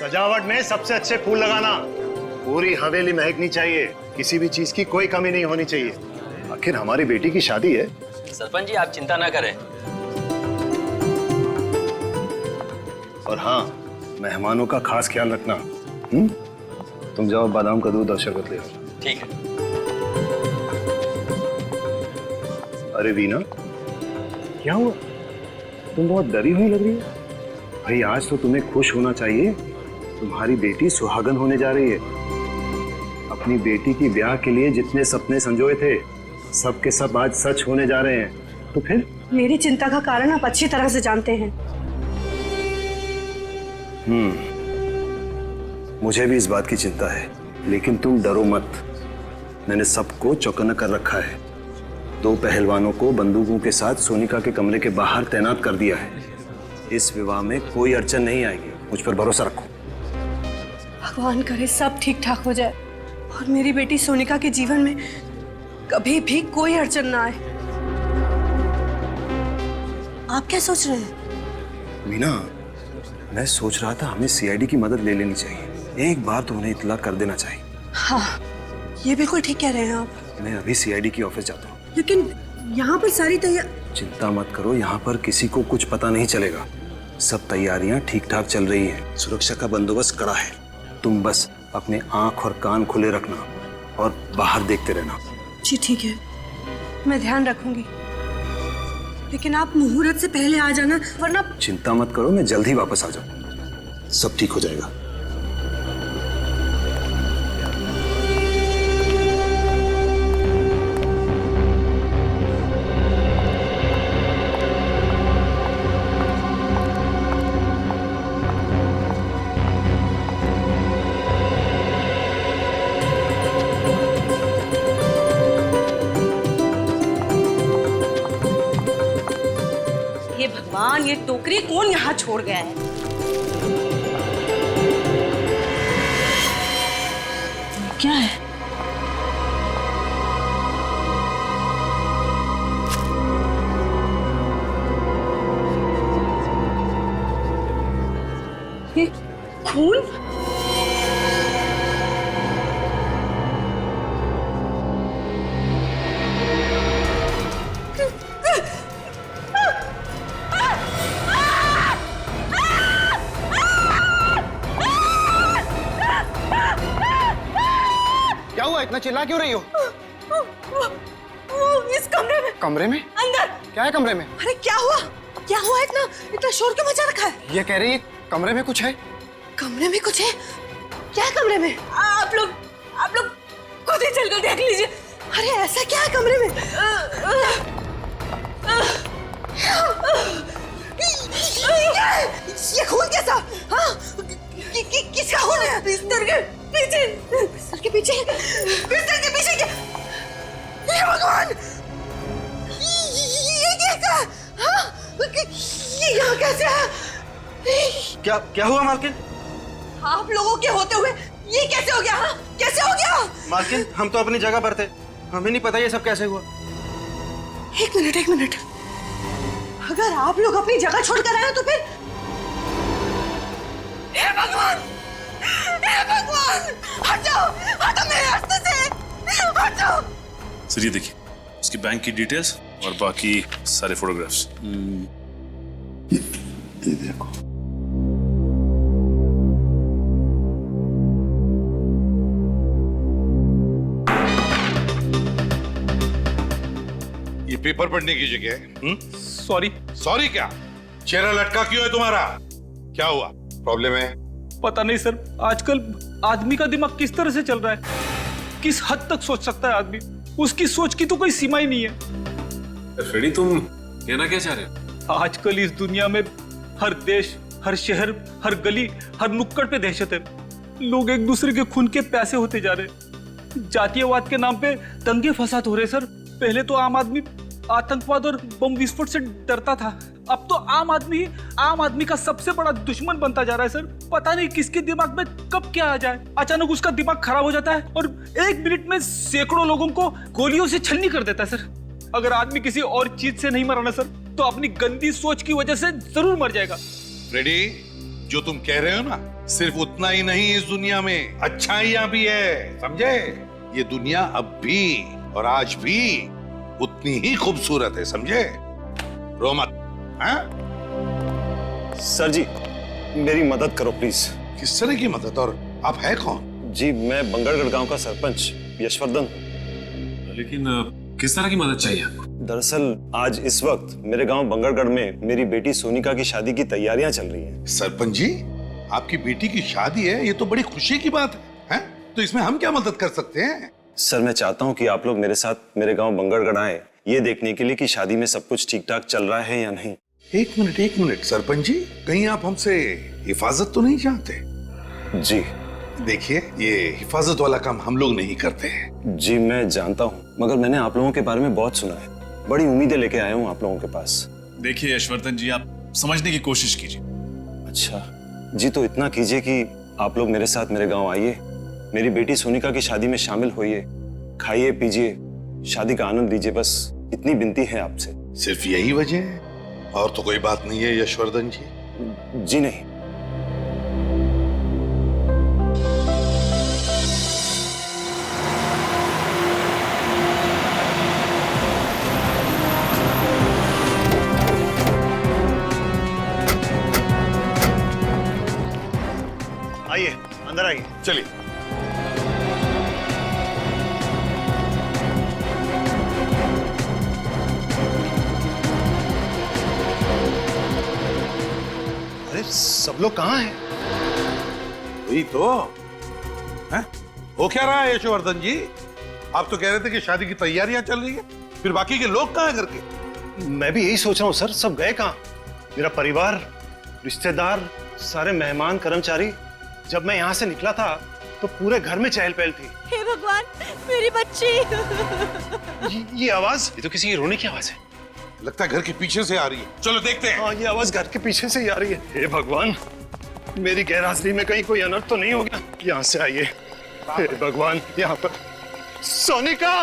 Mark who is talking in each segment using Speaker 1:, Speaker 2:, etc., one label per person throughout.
Speaker 1: सजावट में सबसे अच्छे फूल लगाना। पूरी हवेली महकनी चाहिए, किसी भी चीज की कोई कमी नहीं होनी चाहिए। आखिर हमारी बेटी की शादी है।
Speaker 2: सरपंच जी, आप चिंता ना करें।
Speaker 1: और हाँ, मेहमानों का खास ख्याल रखना। तुम जाओ बादाम का दूध और शरबत ले आओ।
Speaker 2: ठीक है।
Speaker 1: अरे वीना, क्या हुआ? तुम बहुत डरी हुई लग रही हो। भाई आज तो तुम्हें खुश होना चाहिए, तुम्हारी बेटी सुहागन होने जा रही है। अपनी बेटी की ब्याह के लिए जितने सपने संजोए थे, सब के सब आज सच होने जा रहे हैं। तो फिर
Speaker 3: मेरी चिंता का कारण आप अच्छी तरह से जानते हैं।
Speaker 1: मुझे भी इस बात की चिंता है, लेकिन तुम डरो मत। मैंने सबको चौकन्ना कर रखा है। 2 पहलवानों को बंदूकों के साथ सोनिका के कमरे के बाहर तैनात कर दिया है। इस विवाह में कोई अड़चन नहीं आएगी, मुझ पर भरोसा रखो।
Speaker 3: भगवान करे सब ठीक ठाक हो जाए और मेरी बेटी सोनिका के जीवन में कभी भी कोई अड़चन ना आए। आप क्या सोच रहे हैं?
Speaker 1: मीना, मैं सोच रहा था हमें सीआईडी की मदद ले लेनी चाहिए। एक बार तो उन्हें इत्तला कर देना चाहिए।
Speaker 3: हाँ, ये बिल्कुल ठीक कह रहे हैं आप।
Speaker 1: मैं अभी सीआईडी की ऑफिस जाता हूँ।
Speaker 3: लेकिन यहाँ पर सारी
Speaker 1: चिंता मत करो, यहाँ पर किसी को कुछ पता नहीं चलेगा। सब तैयारियां ठीक ठाक चल रही हैं। सुरक्षा का बंदोबस्त कड़ा है। तुम बस अपने आंख और कान खुले रखना और बाहर देखते रहना।
Speaker 3: जी ठीक है, मैं ध्यान रखूंगी। लेकिन आप मुहूर्त से पहले आ जाना, वरना।
Speaker 1: चिंता मत करो, मैं जल्द ही वापस आ जाऊँ। सब ठीक हो जाएगा।
Speaker 4: हे भगवान, ये टोकरी कौन यहाँ छोड़ गया है? क्या है? ये खून?
Speaker 5: क्या हुआ? इतना चिल्ला क्यों रही हो?
Speaker 3: वो इस कमरे में।
Speaker 5: कमरे में?
Speaker 3: अंदर।
Speaker 5: क्या है कमरे में?
Speaker 3: अरे क्या हुआ? क्या हुआ? इतना शोर क्यों मचा रखा है?
Speaker 5: ये कह रही है कमरे में कुछ है।
Speaker 3: कमरे में कुछ है? क्या है कमरे में? आप लोग खुद ही चलकर देख लीजिए। अरे ऐसा क्या है कमरे में? ये खून कैसा? हाँ? किसका खून है? बिस्तर के पीछे। बिस्तर के पीछे? बिस्तर के पीछे क्या? हे भगवान! ये कैसा? हाँ? ये यहाँ कैसे है?
Speaker 5: क्या हुआ मालकिन?
Speaker 3: आप लोगों के होते हुए ये कैसे हो गया? हाँ? कैसे हो गया?
Speaker 5: मालकिन, हम तो अपनी जगह पर थे, हमें नहीं पता ये सब कैसे हुआ।
Speaker 3: एक मिनट। अगर आप लोग अपनी जगह छोड़कर आए तो फिर? हे भगवान! हट जाओ मेरे रास्ते से! हट जाओ!
Speaker 6: सर ये देखिए, उसकी बैंक की डिटेल्स और बाकी सारे फोटोग्राफ्स।
Speaker 1: ये देखो।
Speaker 7: ये पेपर पढ़ने की जगह है।
Speaker 8: सॉरी।
Speaker 7: सॉरी क्या? चेहरा लटका क्यों है तुम्हारा? क्या हुआ? प्रॉब्लम है?
Speaker 8: पता नहीं सर, आजकल आदमी का दिमाग किस तरह से चल रहा है, किस हद तक सोच सकता है आदमी, उसकी सोच की तो कोई सीमा ही नहीं है।
Speaker 6: फ्रेडी, तुम कहना क्या चाह रहे हो?
Speaker 8: आजकल इस दुनिया में हर देश, हर शहर, हर गली, हर नुक्कड़ पे दहशत है। लोग एक दूसरे के खून के प्यासे होते जा रहे हैं। जातीयवाद के नाम पे दंगे फसाद हो रहे सर। पहले तो आम आदमी आतंकवाद और बम विस्फोट से डरता था, अब तो आम आदमी का सबसे बड़ा दुश्मन बनता जा रहा है सर। पता नहीं किसके दिमाग में कब क्या आ जाए, अचानक उसका दिमाग खराब हो जाता है और 1 मिनट में सैकड़ों लोगों को गोलियों से छलनी कर देता है सर। अगर आदमी किसी और चीज से नहीं मरा ना सर, तो अपनी गंदी सोच की वजह से जरूर मर जाएगा।
Speaker 7: रेडी, जो तुम कह रहे हो ना, सिर्फ उतना ही नहीं, इस दुनिया में अच्छाइयां भी है, समझे? ये दुनिया अब भी और आज भी उतनी ही खूबसूरत है, समझे? रो मत, हाँ?
Speaker 1: सर जी, मेरी मदद करो प्लीज।
Speaker 7: किस तरह की मदद? और आप है कौन?
Speaker 1: जी, मैं बंगरगढ़ गांव का सरपंच यशवर्धन।
Speaker 6: लेकिन किस तरह की मदद चाहिए आपको?
Speaker 1: दरअसल आज इस वक्त मेरे गांव बंगरगढ़ में मेरी बेटी सोनिका की शादी की तैयारियां चल रही हैं।
Speaker 7: सरपंच जी, आपकी बेटी की शादी है, ये तो बड़ी खुशी की बात है? तो इसमें हम क्या मदद कर सकते हैं?
Speaker 1: सर, मैं चाहता हूं कि आप लोग मेरे साथ मेरे गांव बंगरगढ़ आए, ये देखने के लिए कि शादी में सब कुछ ठीक ठाक चल रहा है या नहीं।
Speaker 7: एक मिनट सरपंच जी, कहीं आप हमसे हिफाजत तो नहीं चाहते?
Speaker 1: जी
Speaker 7: देखिए, ये हिफाजत वाला काम हम लोग नहीं करते हैं।
Speaker 1: जी, मैं जानता हूँ, मगर मैंने आप लोगों के बारे में बहुत सुना है। बड़ी उम्मीदें लेके आया हूँ आप लोगों के पास।
Speaker 6: देखिए यशवर्धन जी, आप समझने की कोशिश कीजिए।
Speaker 1: अच्छा जी, तो इतना कीजिए कि आप लोग मेरे साथ मेरे गांव आइए, मेरी बेटी सोनिका की शादी में शामिल होइए, खाइए पीजिए, शादी का आनंद लीजिए, बस इतनी विनती है आपसे।
Speaker 7: सिर्फ यही वजह है, और तो कोई बात नहीं है यशवर्धन जी?
Speaker 1: जी नहीं। आइए, अंदर आइए।
Speaker 7: चलिए।
Speaker 1: अरे सब लोग कहाँ हैं?
Speaker 7: वही तो है। हो क्या रहा है यशवर्धन जी? आप तो कह रहे थे कि शादी की तैयारियां चल रही है, फिर बाकी के लोग कहाँ हैं घर के?
Speaker 1: मैं भी यही सोच रहा हूँ सर, सब गए कहाँ? मेरा परिवार, रिश्तेदार, सारे मेहमान, कर्मचारी। जब मैं यहाँ से निकला था तो पूरे घर में चहल पहल थी।
Speaker 3: हे भगवान, मेरी बच्ची।
Speaker 1: ये आवाज, ये तो किसी की रोने की आवाज है।
Speaker 7: लगता है घर के पीछे से आ रही है, चलो देखते हैं।
Speaker 1: हाँ, ये आवाज घर के पीछे से ही आ रही है। हे भगवान, मेरी गैरहाजिरी में कहीं कोई अनर्थ तो नहीं हो गया? यहाँ से आइए। हे भगवान, यहाँ पर सोनिका!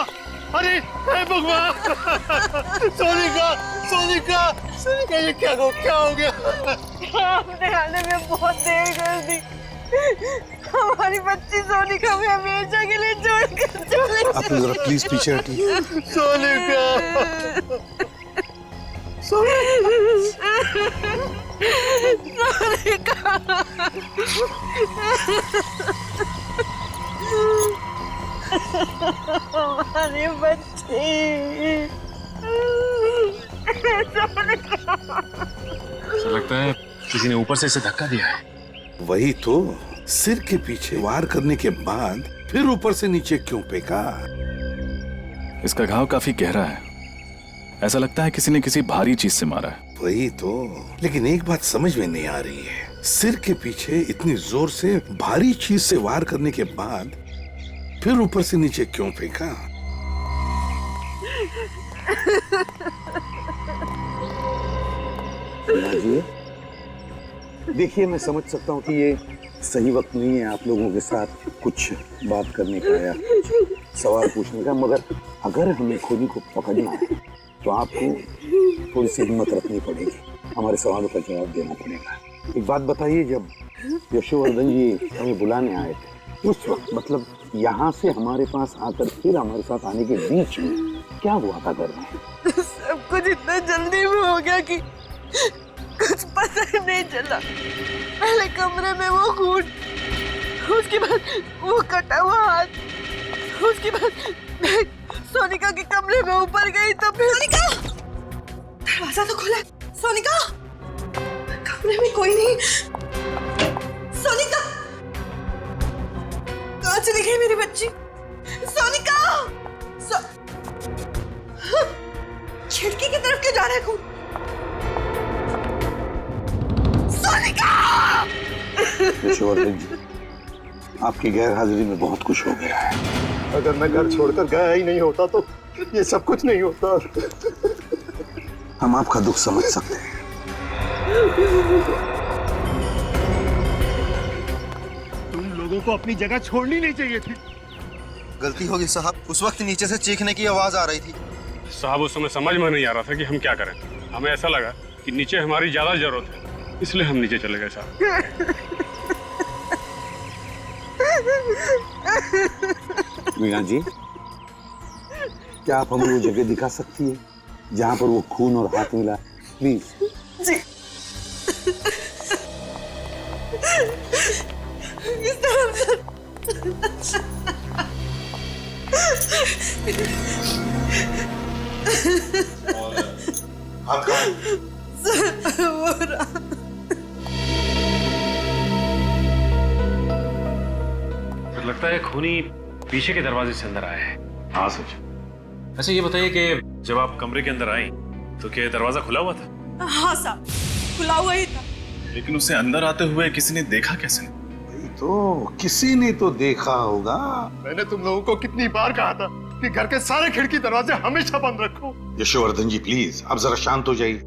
Speaker 1: अरे हे भगवान! सोनिका, सोनिका, सोनिका, ये क्या हो गया?
Speaker 3: आपने आने में बहुत देर कर दी। हमारी बच्ची सोनिका में हमेशा के लिए छोड़कर चले
Speaker 7: आप जरा प्लीज पीछे हटिए।
Speaker 1: सोनिका!
Speaker 3: हमारी बच्ची।
Speaker 6: ऐसा लगता है किसी ने ऊपर से इसे धक्का दिया है।
Speaker 7: वही तो, सिर के पीछे वार करने के बाद फिर ऊपर से नीचे क्यों फेंका?
Speaker 9: इसका घाव काफी गहरा है, ऐसा लगता है किसी ने किसी भारी चीज से मारा है।
Speaker 7: वही तो, लेकिन एक बात समझ में नहीं आ रही है, सिर के पीछे इतनी जोर से भारी चीज से वार करने के बाद फिर ऊपर से नीचे क्यों फेंका?
Speaker 10: देखिए, मैं समझ सकता हूँ कि ये सही वक्त नहीं है आप लोगों के साथ कुछ बात करने का या सवाल पूछने का, मगर अगर हमें खोजी को पकड़ना है तो आपको थोड़ी सी हिम्मत रखनी पड़ेगी, हमारे सवालों का जवाब देना पड़ेगा। एक बात बताइए, जब यशवर्धन जी हमें बुलाने आए थे उस वक्त, मतलब यहाँ से हमारे पास आकर फिर हमारे साथ आने के बीच में क्या हुआ था घर में?
Speaker 3: सब कुछ इतना जल्दी में हो गया कि कुछ पता ही नहीं चला। पहले कमरे में वो खून, उसके बाद वो कटा हुआ हाथ, उसके बाद मैं सोनिका के कमरे में ऊपर गई तो फिर सोनिका! दरवाजा तो खुला है। सोनिका! कमरे में कोई नहीं। सोनिका! कहाँ चली गई मेरी बच्ची? सोनिका! खिड़की की तरफ क्यों जा रहा है खून? सोनिका!
Speaker 10: यशवर्धन जी, आपकी गैर हाजिरी में बहुत कुछ हो गया है।
Speaker 1: अगर मैं घर छोड़कर गया ही नहीं होता तो ये सब कुछ नहीं होता।
Speaker 10: हम आपका दुख समझ सकते हैं।
Speaker 1: तुम लोगों को अपनी जगह छोड़नी नहीं चाहिए थी।
Speaker 5: गलती होगी साहब, उस वक्त नीचे से चीखने की आवाज आ रही थी।
Speaker 8: साहब, उस समय समझ में नहीं आ रहा था कि हम क्या करें। हमें ऐसा लगा कि नीचे हमारी ज्यादा जरूरत है, इसलिए हम नीचे चले गए साहब।
Speaker 10: वीणा जी, क्या आप हमें वो जगह दिखा सकती है जहां पर वो खून और हाथ मिला? प्लीज।
Speaker 3: जी। इस तरफ से।
Speaker 7: हाथ कहाँ?
Speaker 3: वो रहा।
Speaker 11: लगता है खूनी पीछे के दरवाजे से अंदर आया है।
Speaker 6: हाँ सच।
Speaker 11: अच्छा ये बताइए कि जब आप कमरे के अंदर आई तो क्या दरवाजा खुला हुआ था?
Speaker 4: हाँ साहब, खुला हुआ ही था।
Speaker 6: लेकिन उसे अंदर आते हुए किसी ने देखा कैसे?
Speaker 7: तो किसी ने तो देखा होगा।
Speaker 1: मैंने तुम लोगों को कितनी बार कहा था कि घर के सारे खिड़की दरवाजे हमेशा बंद रखो।
Speaker 7: यशोवर्धन जी प्लीज आप जरा शांत हो जाइए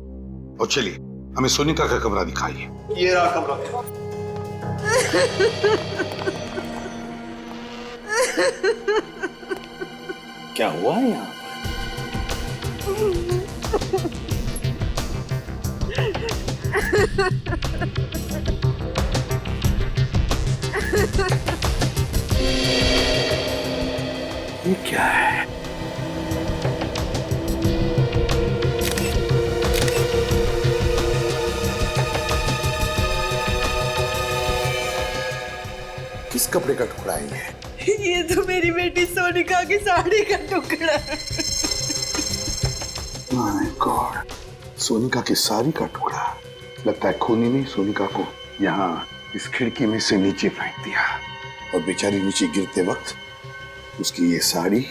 Speaker 7: और चलिए हमें सोनिका का कमरा दिखाइए।
Speaker 1: ये रहा कमरा।
Speaker 10: क्या हुआ है यहाँ? ये क्या है? किस कपड़े का टुकड़ा है ये?
Speaker 3: ये तो मेरी बेटी सोनिका की साड़ी का टुकड़ा है।
Speaker 10: माय गॉड, सोनिका की साड़ी का टुकड़ा। लगता है खूनी ने सोनिका को यहाँ इस खिड़की में से नीचे फेंक दिया और बेचारी नीचे गिरते वक्त उसकी ये साड़ी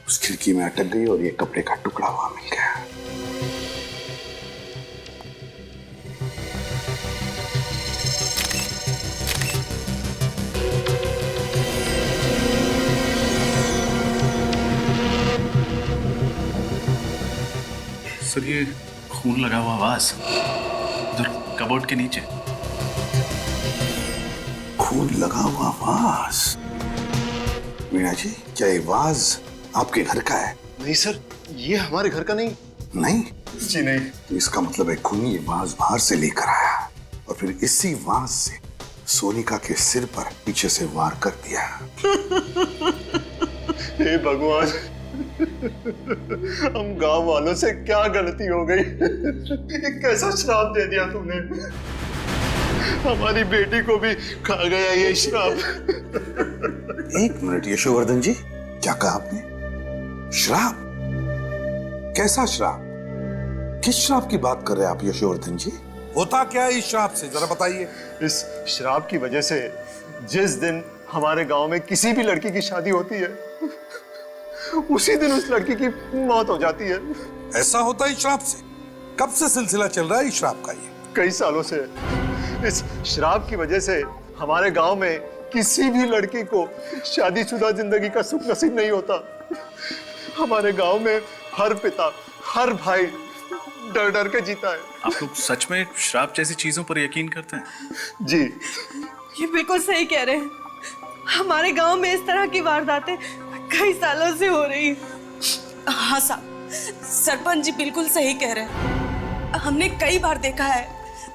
Speaker 10: उस खिड़की में अटक गई और ये कपड़े का टुकड़ा वहां मिल गया।
Speaker 6: सर ये खून लगा हुआ आवाज उधर कबोर्ड के नीचे।
Speaker 10: खून लगा हुआ वाज। मीना जी, क्या ये वाज आपके घर का है?
Speaker 1: नहीं सर, ये हमारे घर का नहीं।
Speaker 10: नहीं
Speaker 1: जी नहीं।
Speaker 10: तो इसका मतलब है खूनी ये वाज बाहर से लेकर आया और फिर इसी वाज से सोनिका के सिर पर पीछे से वार कर दिया।
Speaker 1: हे भगवान, हम गांव वालों से क्या गलती हो गई? ये कैसा श्राप दे दिया तूने? हमारी बेटी को भी खा गया ये श्राप।
Speaker 10: एक मिनट यशोवर्धन जी, क्या कहा आपने? श्राप? कैसा श्राप? किस श्राप की बात कर रहे हैं आप यशोवर्धन जी?
Speaker 7: होता क्या है इस श्राप से, जरा बताइए।
Speaker 1: इस श्राप की वजह से जिस दिन हमारे गांव में किसी भी लड़की की शादी होती है, उसी दिन उस लड़की की मौत हो जाती है।
Speaker 7: ऐसा होता है इस श्राप से? कब से सिलसिला चल रहा है इस श्राप का? ये
Speaker 1: कई सालों से। इस श्राप की वजह से हमारे गांव में किसी भी लड़की को शादीशुदा जिंदगी का सुख नसीब नहीं होता। हमारे गांव में हर पिता, हर भाई डर डर के जीता है।
Speaker 6: आप लोग सच में श्राप जैसी चीजों पर यकीन करते हैं?
Speaker 1: जी।
Speaker 3: ये बिल्कुल सही कह रहे हैं। हमारे गांव में इस तरह की वारदातें कई सालों से हो रही हैं।
Speaker 4: हाँ साहब, सरपंच जी बिल्कुल सही कह रहे हैं। हमने कई बार देखा है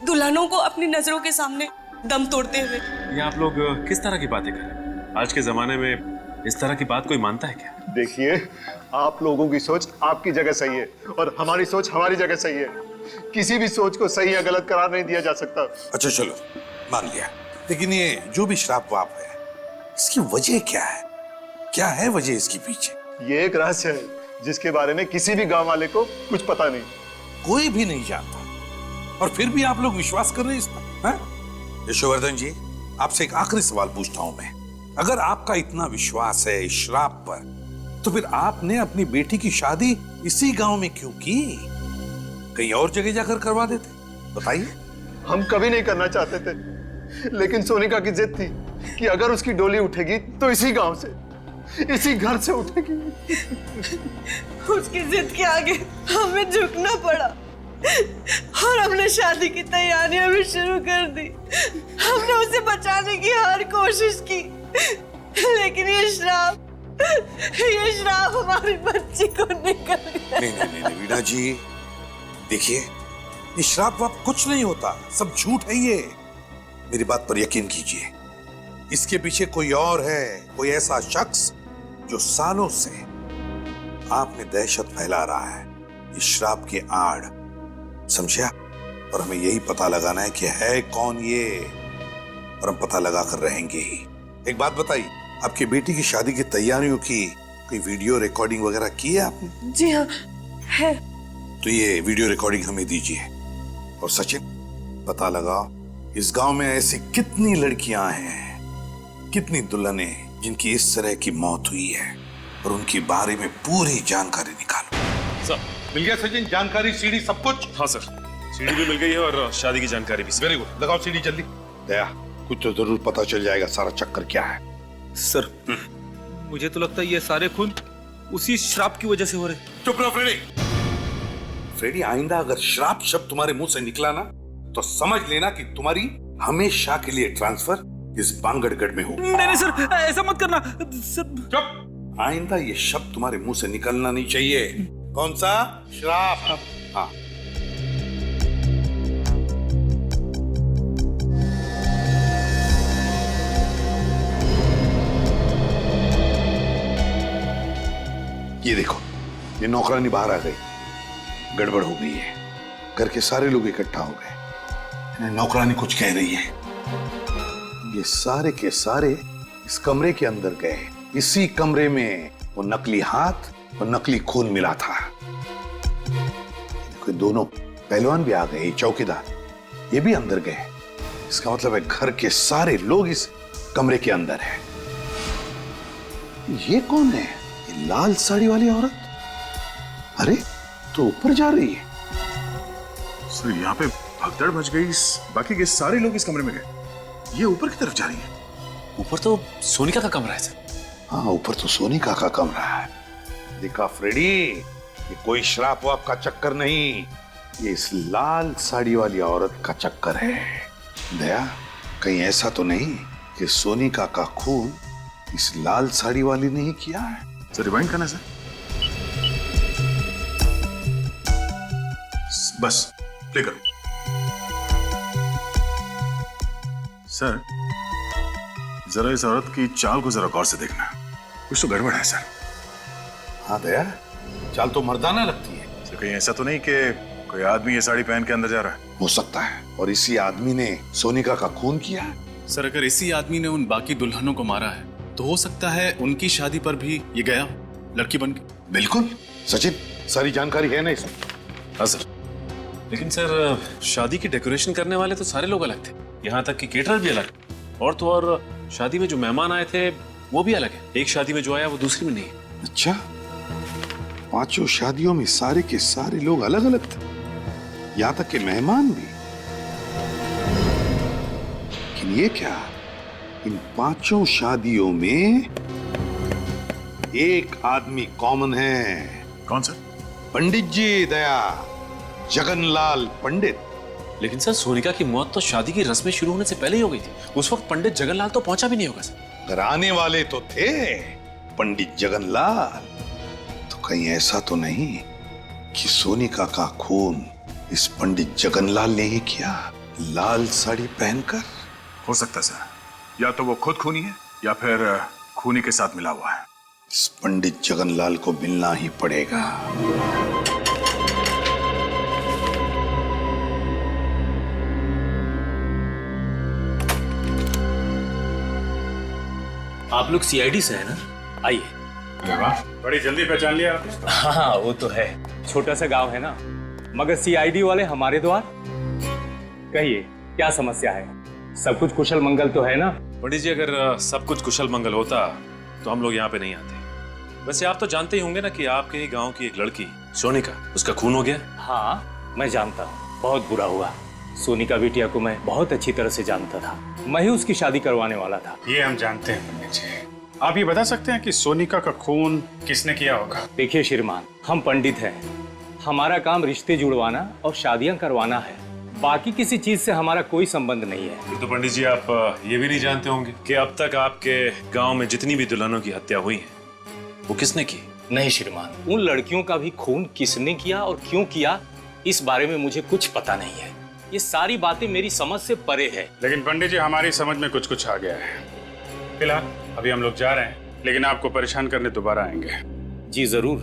Speaker 4: दुल्हनों को अपनी नजरों के सामने दम तोड़ते हुए।
Speaker 11: ये आप लोग किस तरह की बातें कर रहे हैं? आज के जमाने में इस तरह की बात कोई मानता है क्या?
Speaker 1: देखिए, आप लोगों की सोच आपकी जगह सही है और हमारी सोच हमारी जगह सही है। किसी भी सोच को सही या गलत करार नहीं दिया जा सकता।
Speaker 7: अच्छा चलो मान लिया, लेकिन ये जो भी श्राप वाप है इसकी वजह क्या है? क्या है वजह इसके पीछे?
Speaker 1: ये एक रहस्य है जिसके बारे में किसी भी गांव वाले को कुछ पता नहीं।
Speaker 7: कोई भी नहीं जानता और फिर भी आप लोग विश्वास कर रहे हैं इस पर? यशोवर्धन जी, आपसे एक आखिरी सवाल पूछता हूं मैं। अगर आपका इतना विश्वास है इस श्राप पर, तो फिर आपने अपनी बेटी की शादी इसी गांव में क्यों की? कहीं और जगह जाकर करवा देते? बताइए।
Speaker 1: हम कभी नहीं करना चाहते थे, लेकिन सोनिका की जिद थी कि अगर उसकी डोली उठेगी तो इसी गांव से, इसी घर से उठेगी।
Speaker 3: उसकी जिद के आगे हमें झुकना पड़ा और हमने शादी की तैयारियां भी शुरू कर दी। हमने उसे बचाने की हर कोशिश की, लेकिन ये श्राप हमारी बच्ची को निकल गया।
Speaker 7: नहीं वीणा जी, देखिए ये श्राप वाप कुछ नहीं होता, सब झूठ है ये। मेरी बात पर यकीन कीजिए, इसके पीछे कोई और है, कोई ऐसा शख्स जो सालों से आपने दहशत फैला रहा है, इस श्राप की आड़, समझा? और हमें यही पता लगाना है कि है कौन ये, और हम पता लगा कर रहेंगे ही। एक बात बताइए, आपकी बेटी की शादी की तैयारियों की कोई वीडियो रिकॉर्डिंग वगैरह की है आपने?
Speaker 4: जी हाँ, है।
Speaker 7: तो ये वीडियो रिकॉर्डिंग हमें दीजिए। और सचिन, पता लगाओ इस गांव में ऐसी कितनी लड़कियां हैं, कितनी दुल्हनें जिनकी इस तरह की मौत हुई है, और उनके बारे में पूरी जानकारी निकालो।
Speaker 11: सर,
Speaker 7: मिल गया सचिन जानकारी, सीडी सब कुछ?
Speaker 11: हाँ सर, सीडी भी मिल गई है और शादी की जानकारी भी।
Speaker 7: वेरी गुड, लगाओ सीडी जल्दी। दया, कुछ तो जरूर पता चल जाएगा सारा चक्कर क्या है।
Speaker 8: सर, मुझे तो लगता है ये सारे खून उसी श्राप की वजह से हो रहे।
Speaker 7: चुप रहो फ्रेडी। फ्रेडी, आइंदा अगर श्राप शब्द तुम्हारे मुंह से निकला ना, तो समझ लेना कि तुम्हारी हमेशा के लिए ट्रांसफर इस बांगड़गढ़ में हो।
Speaker 8: नहीं सर, ऐसा मत करना सर।
Speaker 7: चुप, आइंदा ये शब्द तुम्हारे मुंह से निकलना नहीं चाहिए। कौन सा? श्राप। हाँ, ये देखो, ये नौकरानी बाहर आ गई। गड़बड़ हो गई है, घर के सारे लोग इकट्ठा हो गए। नौकरानी कुछ कह रही है। ये सारे के सारे इस कमरे के अंदर गए। इसी कमरे में वो नकली हाथ और नकली खून मिला था। कोई दोनों पहलवान भी आ गए, चौकीदार ये भी अंदर गए। इसका मतलब है घर के सारे लोग इस कमरे के अंदर हैं। ये कौन है? ये लाल साड़ी वाली औरत? अरे, तो ऊपर जा रही है।
Speaker 6: सर, यहाँ पे भगदड़ मच गई, बाकी के सारे लोग इस कमरे में गए। ये ऊपर की तरफ जा रही है।
Speaker 11: ऊपर तो सोनिका का कमरा है सर।
Speaker 7: हाँ, ऊपर तो सोनिका का कमरा है। देखा फ्रेडी, ये कोई श्राप वाप का चक्कर नहीं, ये इस लाल साड़ी वाली औरत का चक्कर है। दया, कहीं ऐसा तो नहीं कि सोनिका का खून इस लाल साड़ी वाली ने ही किया है?
Speaker 6: सर, रिवाइंड करना सर। बस प्ले करो सर। जरा इस औरत की चाल को जरा गौर से देखना, कुछ तो गड़बड़ है सर।
Speaker 7: हाँ दया, चाल तो मर्दाना लगती है।
Speaker 6: सर, कहीं ऐसा तो नहीं कि कोई आदमी ये साड़ी पहन के अंदर जा रहा है?
Speaker 7: हो सकता है, और इसी आदमी ने सोनिका का खून किया है।
Speaker 9: सर, अगर इसी आदमी ने उन बाकी दुल्हनों को मारा है तो हो सकता है उनकी शादी पर भी ये गया लड़की बन के।
Speaker 7: बिल्कुल सचिन, सारी जानकारी है ना इसमें?
Speaker 11: हाँ सर, लेकिन सर शादी की डेकोरेशन करने वाले तो सारे लोग अलग थे, यहाँ तक कि केटरर भी अलग, और तो और शादी में जो मेहमान आए थे वो भी अलग है। एक शादी में जो आया वो दूसरी में नहीं है।
Speaker 7: अच्छा, पांचों शादियों में सारे के सारे लोग अलग अलग थे, यहाँ तक के मेहमान भी। लेकिन ये क्या, इन पांचों शादियों में एक आदमी कॉमन है।
Speaker 6: कौन सर?
Speaker 7: पंडित जी, दया, जगनलाल पंडित।
Speaker 11: लेकिन सर, सोनिका की मौत तो शादी की रस्में शुरू होने से पहले ही हो गई थी। उस वक्त पंडित जगनलाल तो पहुंचा भी नहीं होगा सर।
Speaker 7: अगर आने वाले तो थे पंडित जगनलाल, तो कहीं ऐसा तो नहीं कि सोनिका का खून इस पंडित जगनलाल ने ही किया, लाल साड़ी पहनकर?
Speaker 6: हो सकता है सर, या तो वो खुद खूनी है या फिर खूनी के साथ मिला हुआ है।
Speaker 7: इस पंडित जगनलाल को मिलना ही पड़ेगा।
Speaker 2: आप लोग सीआईडी से है ना? आइए।
Speaker 6: बड़ी जल्दी पहचान लिया आप।
Speaker 2: हाँ, वो तो है।
Speaker 8: छोटा सा गांव है ना, मगर सीआईडी वाले हमारे द्वार। कहिए, क्या समस्या है? सब कुछ कुशल मंगल तो है ना?
Speaker 11: पंडित जी, अगर सब कुछ कुशल मंगल होता तो हम लोग यहाँ पे नहीं आते। वैसे आप तो जानते ही होंगे ना कि आपके ही गांव की एक लड़की सोनिका, उसका खून हो गया।
Speaker 8: हाँ, मैं जानता हूँ, बहुत बुरा हुआ। सोनिका बिटिया को मैं बहुत अच्छी तरह से जानता था, मैं ही उसकी शादी करवाने वाला था।
Speaker 6: ये हम जानते हैं पंडित जी। आप ये बता सकते हैं कि सोनिका का खून किसने किया होगा?
Speaker 8: देखिए श्रीमान, हम पंडित हैं, हमारा काम रिश्ते जुड़वाना और शादियां करवाना है, बाकी किसी चीज से हमारा कोई संबंध नहीं है।
Speaker 11: तो पंडित जी, आप ये भी नहीं जानते होंगे कि अब तक आपके गांव में जितनी भी दुल्हनों की हत्या हुई है वो किसने की?
Speaker 8: नहीं श्रीमान, उन लड़कियों का भी खून किसने किया और क्यों किया, इस बारे में मुझे कुछ पता नहीं है। ये सारी बातें मेरी समझ से परे है।
Speaker 6: लेकिन पंडित जी, हमारी समझ में कुछ कुछ आ गया है। फिलहाल अभी हम लोग जा रहे हैं,
Speaker 12: लेकिन आपको परेशान करने दोबारा आएंगे।
Speaker 2: जी जरूर।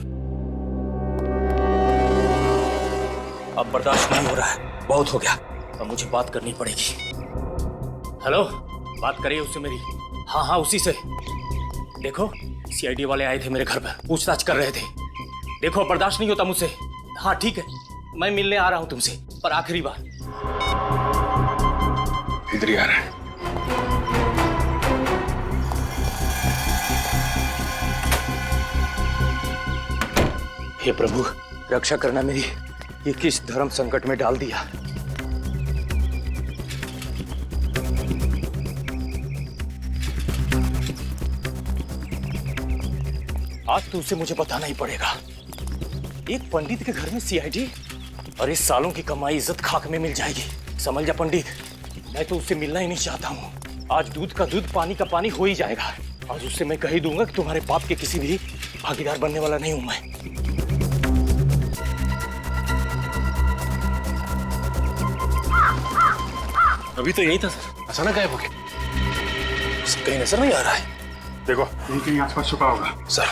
Speaker 2: अब बर्दाश्त नहीं हो रहा है, बहुत हो गया। अब मुझे बात करनी पड़ेगी। हेलो, बात करिए उससे मेरी। हाँ हाँ, उसी से। देखो, सीआईडी वाले आए थे मेरे घर पर, पूछताछ कर रहे थे। देखो, बर्दाश्त नहीं होता मुझसे। हाँ ठीक है, मैं मिलने आ रहा हूं तुमसे, पर आखिरी बार।
Speaker 12: इधर ही आ रहा है।
Speaker 2: हे प्रभु, रक्षा करना मेरी। ये किस धर्म संकट में डाल दिया। आज तो उसे मुझे बताना ही पड़ेगा। एक पंडित के घर में सीआईडी, और इस सालों की कमाई इज्जत खाक में मिल जाएगी। समझ जा पंडित, मैं तो उससे मिलना ही नहीं चाहता हूँ। आज दूध का दूध, पानी का पानी हो ही जाएगा। आज उससे मैं कह ही दूंगा कि तुम्हारे बाप के किसी भी भागीदार बनने वाला नहीं हूं मैं।
Speaker 11: अभी तो यही था सर, अचानक गायब हो गया।
Speaker 2: कहीं नजर नहीं आ रहा है।
Speaker 12: देखो, यहीं कहीं आसपास छुपा होगा।
Speaker 2: सर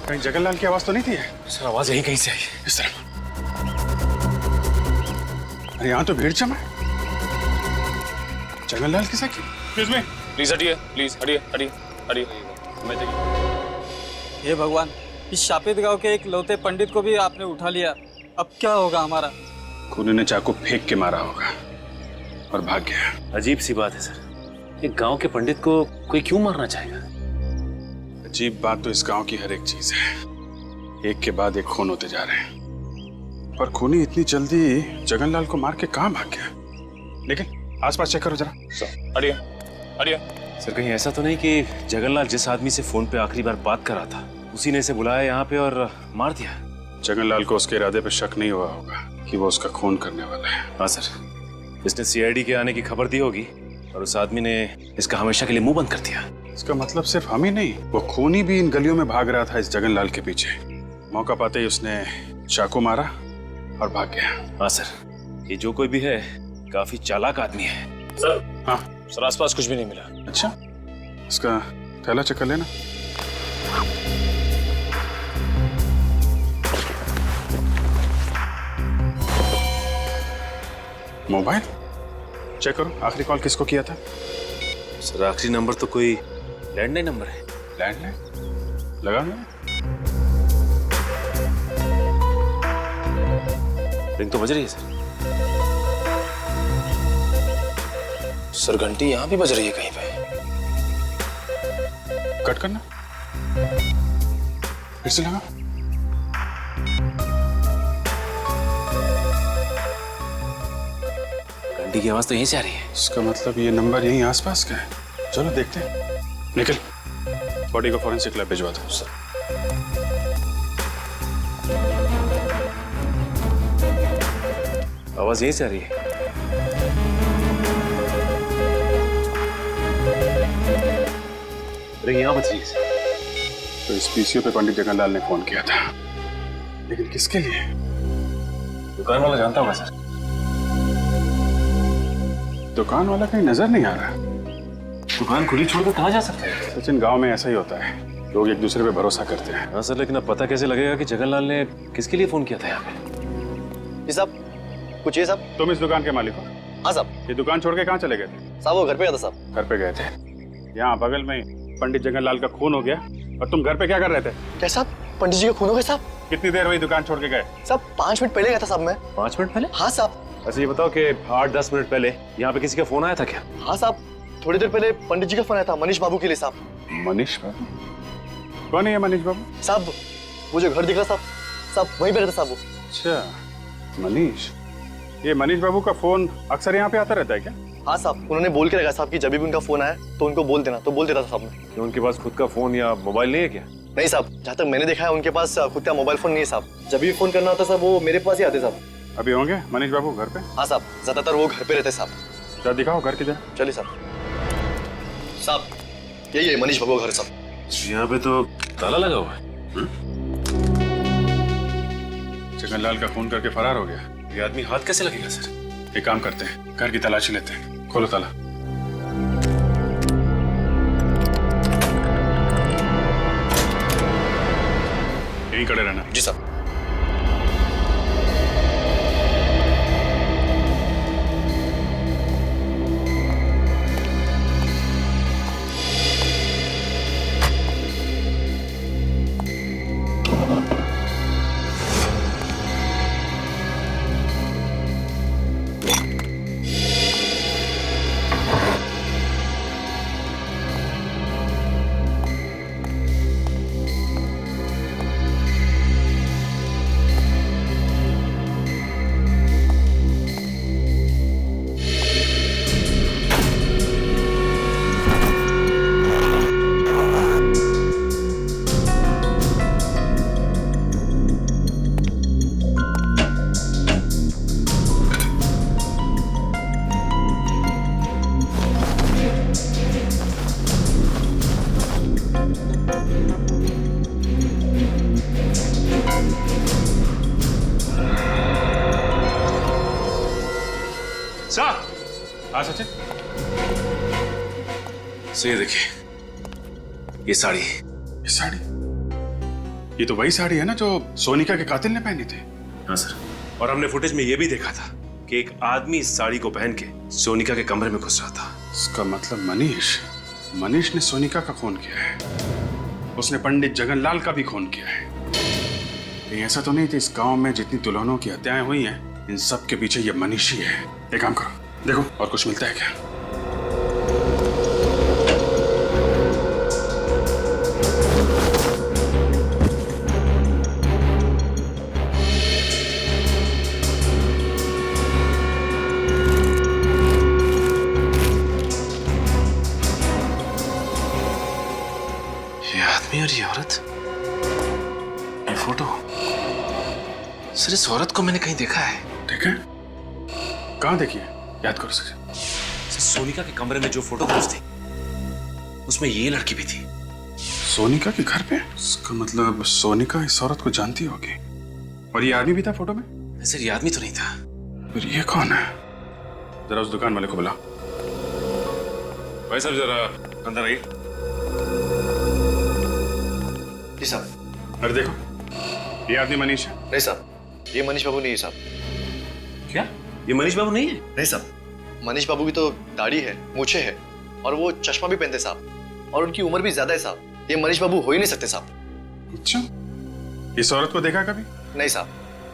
Speaker 12: कहीं जगनलाल की आवाज तो नहीं थी?
Speaker 11: सर आवाज यही कहीं से आई।
Speaker 12: इस तरफ। अरे यहाँ तो भीड़ जमा है। जगनलाल के साथ? एक्सक्यूज मी,
Speaker 11: प्लीज हटिए, प्लीज हटिए, हटिए, हटिए। मैं
Speaker 13: हे भगवान, इस शापित गांव के एक लौते पंडित को भी आपने उठा लिया। अब क्या होगा हमारा?
Speaker 12: खूनी ने चाकू फेंक के मारा होगा और भाग गया।
Speaker 11: अजीब सी बात है सर, एक गांव के पंडित को कोई क्यों मारना चाहेगा?
Speaker 12: अजीब बात तो इस गांव की हर एक चीज है। एक के बाद एक खून होते जा रहे हैं, पर खूनी इतनी जल्दी जगनलाल को मार के कहां भाग गया? लेकिन आसपास चेक करो जरा।
Speaker 11: हटिए, हटिए। सर कहीं ऐसा तो नहीं कि जगनलाल जिस आदमी से फोन पे आखिरी बार बात कर रहा था, उसी ने इसे बुलाया यहाँ पे और मार दिया?
Speaker 12: जगनलाल को उसके इरादे पे शक नहीं हुआ होगा कि वो उसका खून करने वाला है।
Speaker 11: हाँ सर, इसने सीआईडी के आने की खबर दी होगी और उस आदमी ने इसका हमेशा के लिए मुंह बंद कर दिया।
Speaker 12: इसका मतलब सिर्फ हम ही नहीं, वो खूनी भी इन गलियों में भाग रहा था इस जगनलाल के पीछे। मौका पाते ही उसने चाकू मारा और भाग गया।
Speaker 11: हाँ सर, ये जो कोई भी है काफी चालाक आदमी है। सर
Speaker 12: हाँ
Speaker 11: सर, आसपास कुछ भी नहीं मिला।
Speaker 12: अच्छा, इसका थैला चेक कर लेना। मोबाइल चेक करो, आखिरी कॉल किसको किया था?
Speaker 11: सर आखिरी नंबर तो कोई लैंडलाइन नंबर है।
Speaker 12: लैंडलाइन लगा लो।
Speaker 11: रिंग तो बज रही है सर। सर घंटी यहाँ भी बज रही है कहीं पे।
Speaker 12: कट करना, फिर से लगा।
Speaker 11: घंटी की आवाज तो यहीं से आ रही है।
Speaker 12: इसका मतलब ये नंबर यहीं आसपास का है। चलो देखते हैं। निकल, बॉडी को फॉरेंसिक लैब भिजवा दो। सर
Speaker 11: आवाज यहीं से आ रही है। रिंग यहाँ बज रही है।
Speaker 12: तो इस पीसीओ पे पंडित जगनलाल ने फोन किया था, लेकिन किसके लिए?
Speaker 11: दुकान वाला जानता होगा सर।
Speaker 12: दुकान वाला कहीं नजर नहीं आ रहा।
Speaker 11: दुकान खुली छोड़कर कहाँ जा सकते हैं?
Speaker 12: सचिन, गांव में ऐसा ही होता है, लोग एक दूसरे पे भरोसा करते हैं।
Speaker 11: हाँ सर, लेकिन अब पता कैसे लगेगा कि जगनलाल ने किसके लिए फोन किया था यहाँ पे?
Speaker 5: जी साहब, कुछ ये साहब।
Speaker 12: तुम इस दुकान के मालिक हो?
Speaker 5: हाँ साहब।
Speaker 12: ये दुकान छोड़ के कहाँ चले गए थे?
Speaker 5: साहब वो घर पे गया था साहब।
Speaker 12: घर पे गए थे। यहाँ बगल में पंडित जगनलाल का खून हो गया और तुम घर पे क्या कर रहे थे?
Speaker 5: क्या साहब, पंडित जी का खून हो गया साहब?
Speaker 12: कितनी देर हुई दुकान छोड़ के गए?
Speaker 5: साहब 5 मिनट पहले गया था साहब मैं।
Speaker 11: 5 मिनट पहले?
Speaker 5: हाँ साहब।
Speaker 11: अच्छा ये बताओ कि 8-10 मिनट पहले यहाँ पे किसी का फोन आया था क्या?
Speaker 5: हाँ साहब, थोड़ी देर पहले पंडित जी का फोन आया था मनीष बाबू के लिए साहब।
Speaker 12: मनीष बाबू? कौन है ये मनीष बाबू?
Speaker 5: साहब वो जो घर दिख रहा साहब, साहब वहीं पे रहता साहब वो।
Speaker 12: अच्छा, मनीष, ये मनीष बाबू का फोन अक्सर यहाँ पे आता रहता है क्या?
Speaker 14: हाँ साहब, उन्होंने बोल के रखा साहब कि जब भी उनका फोन आया तो उनको बोल देना, तो बोल देता था साहब ने।
Speaker 11: कि उनके पास खुद का फोन या मोबाइल नहीं है क्या?
Speaker 14: नहीं साहब, जहाँ तक मैंने देखा है उनके पास खुद का मोबाइल फोन नहीं है साहब। जब भी फोन करना होता साहब वो मेरे पास ही आते साहब।
Speaker 12: अभी होंगे मनीष बाबू घर पे?
Speaker 14: हाँ साहब, ज्यादातर वो घर पे रहते साहब।
Speaker 12: क्या दिखाओ घर किधर?
Speaker 14: चलिए साहब। साहब यही है मनीष बाबू का घर साहब।
Speaker 11: यहाँ पे तो ताला लगा हुआ है।
Speaker 12: जगनलाल का फोन करके फरार हो गया।
Speaker 11: ये आदमी हाथ कैसे लगेगा सर?
Speaker 12: एक काम करते हैं, घर की तलाशी लेते हैं। खोलो ताला। यहीं खड़े रहना।
Speaker 14: जी साहब।
Speaker 12: सचिन,
Speaker 11: ये देखिए, ये साड़ी।
Speaker 12: ये साड़ी? ये तो वही साड़ी है ना जो सोनिका के कातिल ने पहनी थी।
Speaker 11: हाँ सर, और हमने फुटेज में ये भी देखा था कि एक आदमी इस साड़ी को पहन के सोनिका के कमरे में घुस रहा था।
Speaker 12: इसका मतलब मनीष ने सोनिका का खून किया है। उसने पंडित जगनलाल का भी खून किया है। कहीं ऐसा तो नहीं कि इस गांव में जितनी दुल्हनों की हत्याएं हुई हैं, इन सब के पीछे ये मनीष ही है। एक काम करो, देखो और कुछ मिलता है क्या?
Speaker 11: ये आदमी और ये औरत, ये फोटो। सर इस औरत को मैंने कहीं देखा है।
Speaker 12: देखा? कहाँ देखी है? याद करो सर।
Speaker 11: सोनिका के कमरे में जो फोटोग्राफ्स थी उसमें ये लड़की भी थी।
Speaker 12: सोनिका के घर पे? इसका मतलब सोनिका इस औरत को जानती होगी। और ये आदमी भी था फोटो में?
Speaker 11: सर ये आदमी तो नहीं था।
Speaker 12: फिर ये कौन है? जरा उस दुकान वाले को बुलाओ।
Speaker 11: भाई साहब जरा अंदर आइए।
Speaker 14: जी साहब।
Speaker 12: अरे देखो, ये आदमी मनीष है।
Speaker 14: नहीं साहब, ये मनीष बाबू नहीं है साहब।
Speaker 11: क्या? ये मनीष बाबू नहीं है?
Speaker 14: नहीं साहब, मनीष बाबू की तो दाढ़ी है, मूछें है और वो चश्मा भी पहनते साहब, और उनकी उम्र भी ज्यादा है साहब। ये मनीष बाबू हो ही नहीं सकते साहब।
Speaker 12: अच्छा, इस औरत को देखा कभी?
Speaker 14: नहीं साहब,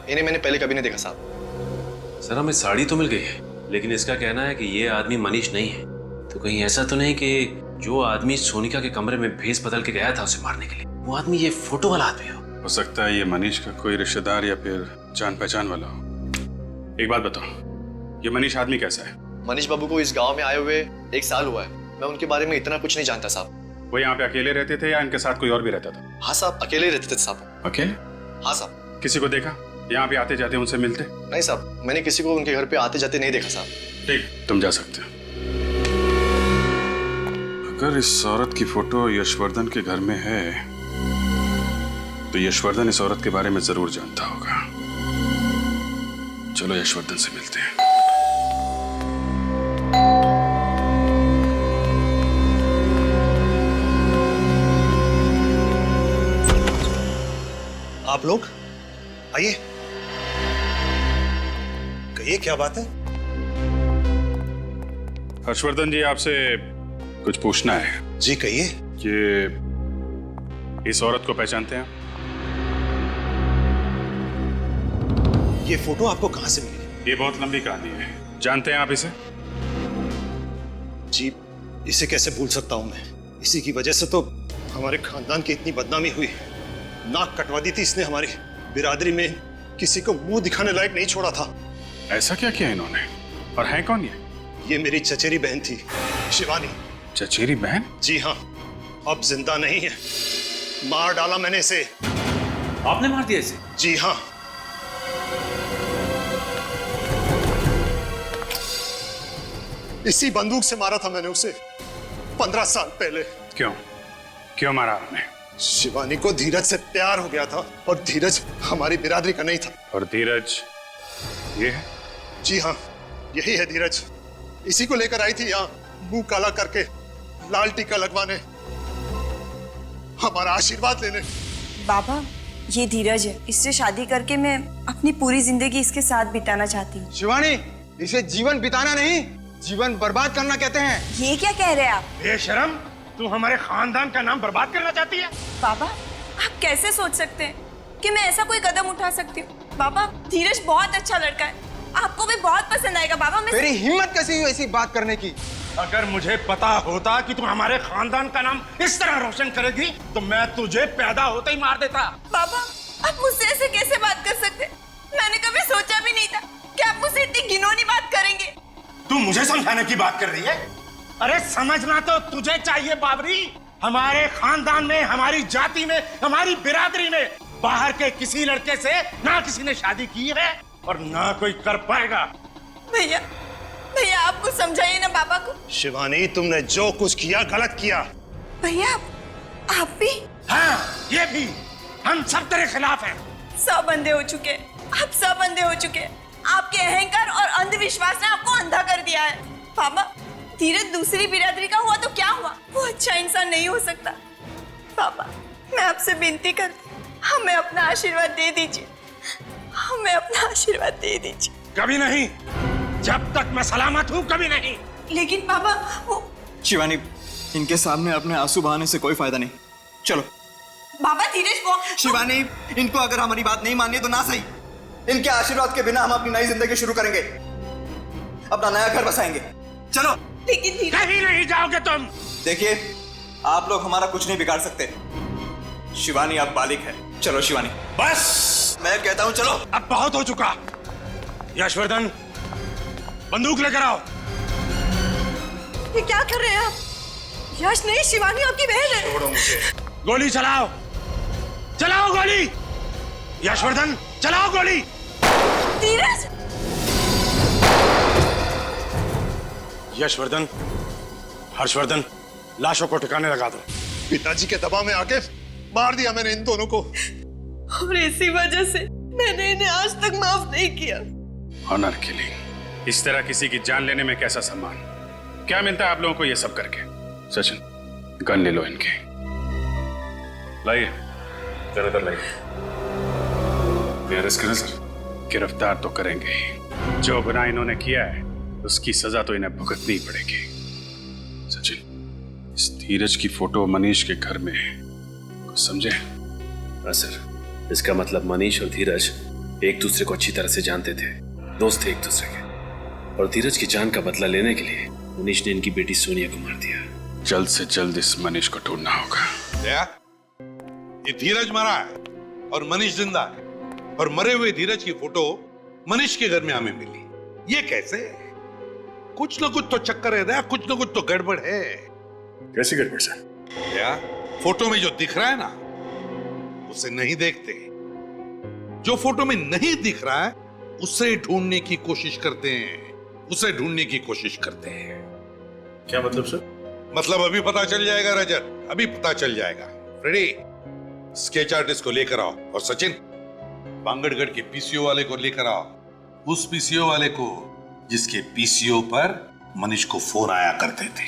Speaker 14: इन्हें मैंने पहले कभी नहीं देखा साहब।
Speaker 11: सर हमें साड़ी तो मिल गई है, लेकिन इसका कहना है कि ये आदमी मनीष नहीं है। तो कहीं ऐसा तो नहीं कि जो आदमी सोनिका के कमरे में भेस बदल के गया था उसे मारने के लिए, वो आदमी ये फोटो वाला आदमी हो
Speaker 12: सकता है ये मनीष का कोई रिश्तेदार या फिर जान पहचान वाला हो। एक बात बताओ, ये मनीष आदमी कैसा है?
Speaker 14: मनीष बाबू को इस गांव में आए हुए 1 साल हुआ है। मैं उनके बारे में इतना कुछ नहीं जानता साहब।
Speaker 12: वो यहाँ पे अकेले रहते थे या इनके साथ कोई और भी रहता था?
Speaker 14: हाँ साहब, अकेले रहते थे साहब।
Speaker 12: अकेले?
Speaker 14: हाँ साहब।
Speaker 12: किसी को देखा यहाँ पे आते जाते उनसे मिलते?
Speaker 14: नहीं साहब, मैंने किसी को उनके घर पे आते जाते नहीं देखा साहब।
Speaker 12: ठीक, तुम जा सकते हो। अगर इस औरत की फोटो यशवर्धन के घर में है तो यशवर्धन इस औरत के बारे में जरूर जानता होगा। चलो यशवर्धन से मिलते हैं।
Speaker 1: आप लोग आइए, कहिए क्या बात है?
Speaker 12: हर्षवर्धन जी, आपसे कुछ पूछना है।
Speaker 1: जी कहिए।
Speaker 12: ये इस औरत को पहचानते हैं?
Speaker 1: ये फोटो आपको कहां से मिली?
Speaker 12: ये बहुत लंबी कहानी है। जानते हैं आप इसे?
Speaker 1: जी, इसे कैसे भूल सकता हूं मैं। इसी की वजह से तो हमारे खानदान की इतनी बदनामी हुई। नाक कटवा दी थी इसने हमारी बिरादरी में, किसी को मुंह दिखाने लायक नहीं छोड़ा था।
Speaker 12: ऐसा क्या किया इन्होंने? और है कौन
Speaker 1: ये मेरी चचेरी बहन थी, शिवानी।
Speaker 12: चचेरी बहन?
Speaker 1: जी हाँ, अब जिंदा नहीं है, मार डाला मैंने इसे।
Speaker 11: आपने मार दिया इसे?
Speaker 1: जी हाँ। इसी बंदूक से मारा था मैंने उसे 15 साल पहले।
Speaker 12: क्यों? क्यों मारा आपने?
Speaker 1: शिवानी को धीरज से प्यार हो गया था और धीरज हमारी बिरादरी का नहीं था।
Speaker 12: और धीरज ये है?
Speaker 1: जी हाँ, यही है धीरज। इसी को लेकर आई थी यहाँ, मुंह काला करके, लाल टीका लगवाने, हमारा आशीर्वाद लेने।
Speaker 4: बाबा, ये धीरज है। इससे शादी करके मैं अपनी पूरी जिंदगी इसके साथ बिताना चाहती हूँ।
Speaker 5: शिवानी, इसे जीवन बिताना नहीं, जीवन बर्बाद करना कहते हैं।
Speaker 4: ये क्या कह रहे हैं आप?
Speaker 5: बेशरम, तू हमारे खानदान का नाम बर्बाद करना चाहती है?
Speaker 4: बाबा, आप कैसे सोच सकते हैं कि मैं ऐसा कोई कदम उठा सकती हूँ? बाबा, धीरज बहुत अच्छा लड़का है, आपको भी बहुत पसंद आएगा। बाबा, मैं
Speaker 5: तेरी हिम्मत कैसी हुई ऐसी बात करने की? अगर मुझे पता होता कि तू हमारे खानदान का नाम इस तरह रोशन करेगी तो मैं तुझे पैदा होते ही मार देता।
Speaker 4: बाबा, आप मुझसे ऐसे कैसे बात कर सकते? मैंने कभी सोचा भी नहीं था कि आप मुझसे इतनी घिनौनी बात करेंगे।
Speaker 5: तू मुझे समझाने की बात कर रही है? अरे समझना तो तुझे चाहिए बाबरी। हमारे खानदान में, हमारी जाति में, हमारी बिरादरी में बाहर के किसी लड़के से ना किसी ने शादी की है और ना कोई कर पाएगा।
Speaker 4: भैया, भैया आप कुछ समझाइए ना बाबा को।
Speaker 1: शिवानी, तुमने जो कुछ किया गलत किया।
Speaker 4: भैया, आप भी?
Speaker 5: हाँ, ये भी। हम सब तेरे खिलाफ हैं।
Speaker 4: सब अंधे हो चुके, आप सब अंधे हो चुके। आपके अहंकार और अंधविश्वास ने आपको अंधा कर दिया है। बाबा, धीरज दूसरी बिरादरी का हुआ तो क्या हुआ? वो अच्छा इंसान नहीं हो सकता। बाबा, मैं आपसे विनती करती हूँ, हमें अपना आशीर्वाद दे दीजिए, हमें अपना आशीर्वाद दे दीजिए।
Speaker 5: कभी नहीं, जब तक मैं सलामत हूँ कभी नहीं।
Speaker 4: लेकिन बाबा, वो
Speaker 13: शिवानी, इनके सामने अपने आंसू बहाने से कोई फायदा नहीं। चलो।
Speaker 4: बाबा, धीरज वो
Speaker 13: शिवानी, इनको अगर हमारी बात नहीं मानी तो ना सही, इनके आशीर्वाद के बिना हम अपनी नई जिंदगी शुरू करेंगे, अपना नया घर बसाएंगे। चलो।
Speaker 4: लेकिन
Speaker 5: कहीं नहीं जाओगे तुम।
Speaker 13: देखिए, आप लोग हमारा कुछ नहीं बिगाड़ सकते। शिवानी अब बालिक है। चलो शिवानी।
Speaker 5: बस,
Speaker 13: मैं कहता हूँ चलो।
Speaker 5: अब बहुत हो चुका। यशवर्धन, बंदूक लेकर आओ।
Speaker 4: ये क्या कर रहे हैं आप? यश नहीं, शिवानी आपकी बहन है।
Speaker 1: छोड़ो मुझे।
Speaker 5: गोली चलाओ, चलाओ गोली। यशवर्धन, चलाओ गोली।
Speaker 4: धीरज।
Speaker 5: यशवर्धन, हर्षवर्धन, लाशों को ठिकाने लगा दो।
Speaker 1: पिताजी के दबाव में आके मार दिया मैंने इन दोनों को,
Speaker 3: और इसी वजह से मैंने इन्हें आज तक माफ नहीं किया।
Speaker 12: ऑनर किलिंग, इस तरह किसी की जान लेने में कैसा सम्मान? क्या मिलता है आप लोगों को ये सब करके? सचिन, गन ले लो इनके।
Speaker 11: लाइए, ज्यादातर लाइए।
Speaker 12: अरेस्ट करें सर? गिरफ्तार तो करेंगे ही। जो गुनाह इन्होंने किया है उसकी सजा तो इन्हें भुगतनी ही पड़ेगी। सचिन, इस धीरज की फोटो मनीष के घर में है, कुछ समझे?
Speaker 11: हाँ सर, इसका मतलब मनीष और धीरज एक दूसरे को अच्छी तरह से जानते थे, दोस्त थे एक दूसरे के, और धीरज की जान का बदला लेने के लिए मनीष ने इनकी बेटी सोनिया को मार दिया।
Speaker 12: जल्द से जल्द इस मनीष को ढूंढना होगा।
Speaker 7: ये धीरज मरा है और मनीष जिंदा है, और मरे हुए धीरज की फोटो मनीष के घर में हमें मिली। ये कैसे? कुछ ना कुछ तो चक्कर है दया, कुछ ना कुछ तो गड़बड़ है।
Speaker 12: कैसी गड़बड़ सर?
Speaker 7: दया, फोटो में जो दिख रहा है ना, उसे नहीं देखते। जो फोटो में नहीं दिख रहा है उसे ढूंढने की कोशिश करते हैं, उसे ढूंढने की कोशिश करते हैं।
Speaker 11: क्या मतलब सर?
Speaker 7: मतलब अभी पता चल जाएगा रजत, अभी पता चल जाएगा। रेडी? स्केच आर्टिस्ट को लेकर आओ, और सचिन, बांगड़गढ़ के पीसीओ वाले को लेकर आओ, उस पीसीओ वाले को जिसके पीसीओ पर मनीष को फोन आया करते थे।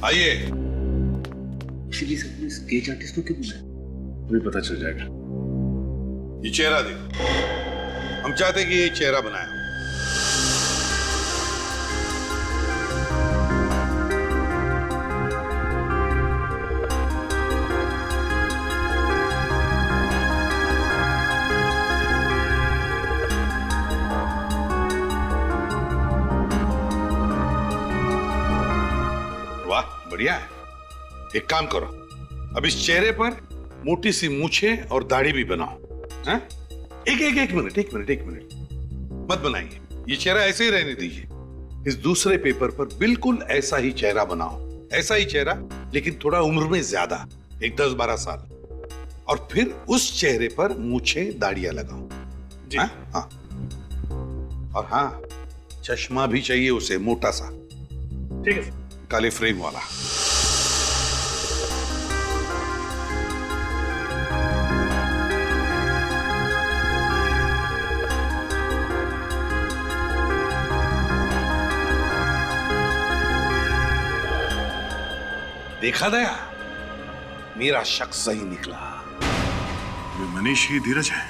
Speaker 7: आइए।
Speaker 11: स्केच आर्टिस्ट को क्यों बुलाया? अभी पता चल जाएगा।
Speaker 7: ये चेहरा देखो, हम चाहते कि ये चेहरा बनाया। बढ़िया है। एक काम करो, अब इस चेहरे पर मोटी सी मूछें और दाढ़ी भी बनाओ। हैं? एक मिनट मत बनाइए, ये चेहरा ऐसे ही रहने दीजिए। इस दूसरे पेपर पर बिल्कुल ऐसा ही चेहरा बनाओ, ऐसा ही चेहरा, लेकिन थोड़ा उम्र में ज्यादा, एक 10-12 साल। और फिर उस चेहरे पर मूछें दाढ़ियां लगाओ जी। हाँ। और हाँ, चश्मा भी चाहिए उसे, मोटा सा।
Speaker 11: ठीक है,
Speaker 7: काले फ्रेम वाला। देखा दया, मेरा शक सही निकला।
Speaker 6: ये मनीष ही धीरज है?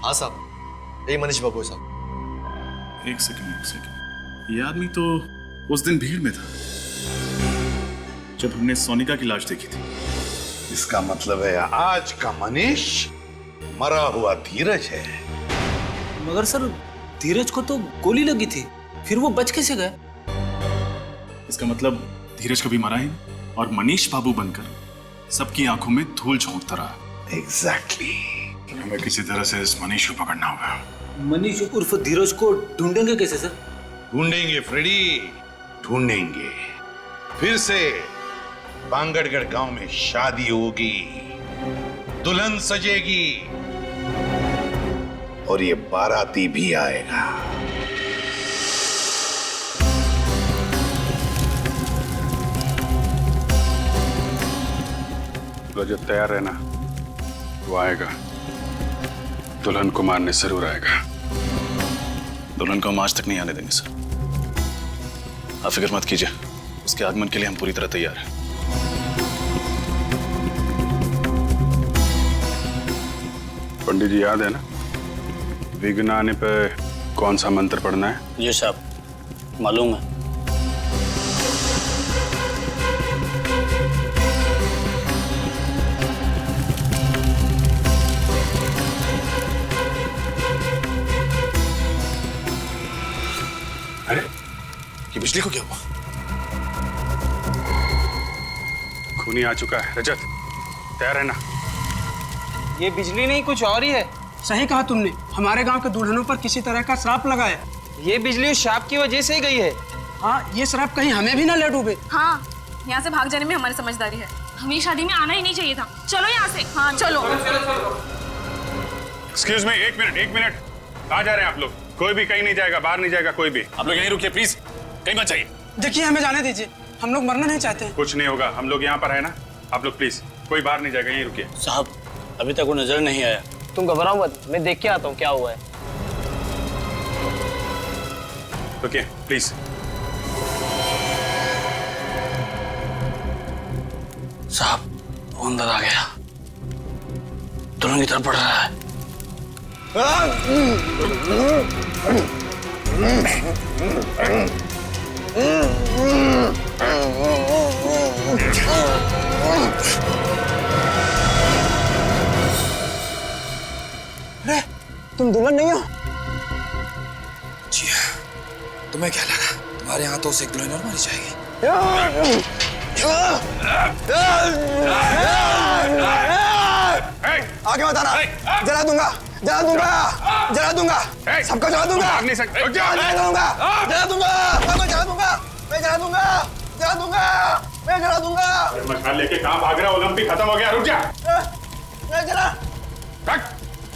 Speaker 14: हाँ साहब, यही मनीष बाबू है साहब।
Speaker 9: एक सेकंड, ये आदमी तो उस दिन भीड़ में था जब हमने सोनिका की लाश देखी थी।
Speaker 7: इसका मतलब है आज का मनीष मरा हुआ धीरज है।
Speaker 8: मगर सर, धीरज को तो गोली लगी थी, फिर वो बच कैसे गया?
Speaker 9: इसका मतलब धीरज कभी मरा ही नहीं और मनीष बाबू बनकर सबकी आंखों में धूल झोंकता रहा।
Speaker 7: एग्जैक्टली।
Speaker 6: हमें किसी तरह से इस मनीष को पकड़ना होगा।
Speaker 8: मनीष उर्फ धीरज को ढूंढेंगे कैसे सर?
Speaker 7: ढूंढेंगे फ्रेडी, ढूंढेंगे। फिर से बांगड़गढ़ गांव में शादी होगी, दुल्हन सजेगी और ये बाराती भी आएगा।
Speaker 12: रजत तैयार रहना, वो आएगा। दुल्हन को मारने जरूर आएगा।
Speaker 9: दुल्हन को हम आज तक नहीं आने देंगे सर, आप फिक्र मत कीजिए, उसके आगमन के लिए हम पूरी तरह तैयार हैं।
Speaker 12: पंडित जी याद है ना, विघ्न आने पे कौन सा मंत्र पढ़ना है?
Speaker 2: जी साहब, मालूम है।
Speaker 7: अरे,
Speaker 9: ये बिजली को क्या हुआ?
Speaker 12: खूनी आ चुका है। रजत, तैयार रहना।
Speaker 15: ये बिजली नहीं, कुछ और ही है। सही कहा तुमने, हमारे गांव के दुल्हनों पर किसी तरह का श्राप लगा है। ये बिजली उस श्राप की वजह से ही गई है। हाँ, ये श्राप कहीं हमें भी ना ले डूबे।
Speaker 4: हाँ, यहाँ से भाग जाने में हमारी समझदारी है। हमें शादी में आना ही नहीं चाहिए था। चलो यहाँ से। हाँ चलो।
Speaker 12: एक्सक्यूज मी, एक मिनट। कहाँ जा रहे हैं आप लोग? कोई भी कहीं नहीं जाएगा, बाहर नहीं जाएगा कोई भी।
Speaker 9: आप लोग यहीं रुकिए प्लीज, कहीं मत जाइए।
Speaker 15: देखिए, हमें जाने दीजिए, हम लोग मरना नहीं चाहते हैं।
Speaker 12: कुछ नहीं होगा, हम लोग यहाँ पर है ना। आप लोग प्लीज, कोई बाहर नहीं जाएगा, यहीं रुकिए।
Speaker 2: साहब, अभी तक वो नजर नहीं आया।
Speaker 15: तुम घबराओ मत, मैं देख के आता हूँ क्या हुआ है।
Speaker 12: रुकिए प्लीज।
Speaker 2: साहब, वो अंदर आ गया, दुल्हन की तरफ बढ़ रहा है।
Speaker 15: अरे, तुम दुल्हन नहीं हो?
Speaker 13: जी हाँ, तुम्हें क्या लगा तुम्हारे हाथों से एक दुल्हन और मारी जाएगी? आगे मत आना, जला दूंगा। सबको जला दूंगा। मैं जला दूंगा।
Speaker 12: मशाल लेके कहाँ भाग रहा? ओलंपिक खत्म हो गया, रुक जा।
Speaker 13: जला।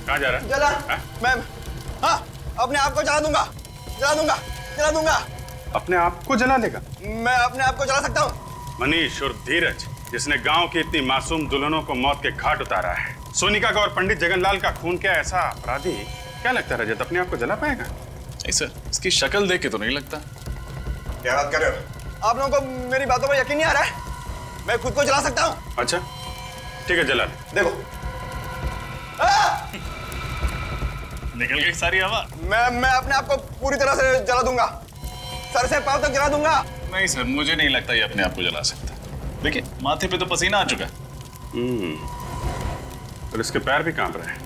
Speaker 12: कहाँ जा रहा है?
Speaker 13: जला। मैं अपने आप को जला दूंगा।
Speaker 12: अपने आप को जला लेगा?
Speaker 13: मैं अपने आप को जला सकता हूँ।
Speaker 12: मनीष और धीरज, जिसने गांव की इतनी मासूम दुल्हनों को मौत के घाट उतारा है, सोनिका का और पंडित जगनलाल का खून क्या ऐसा अपराधी, क्या लगता है रजत अपने आप को जला पाएगा?
Speaker 9: नहीं सर, इसकी शक्ल देख के तो नहीं लगता।
Speaker 13: क्या बात कर रहे हो? आप लोगों को मेरी बातों पर यकीन नहीं आ रहा है? मैं खुद को जला सकता हूँ।
Speaker 12: अच्छा ठीक है, जला ले।
Speaker 13: देखो,
Speaker 9: निकल गई सारी हवा।
Speaker 13: मैं अपने आप को पूरी तरह से जला दूंगा, सर से पांव तक जला दूंगा।
Speaker 9: नहीं सर, मुझे नहीं लगता ये अपने आप को जला सकता। देखिए, माथे पे तो पसीना आ चुका है।
Speaker 12: और इसके पैर भी कांप रहे हैं।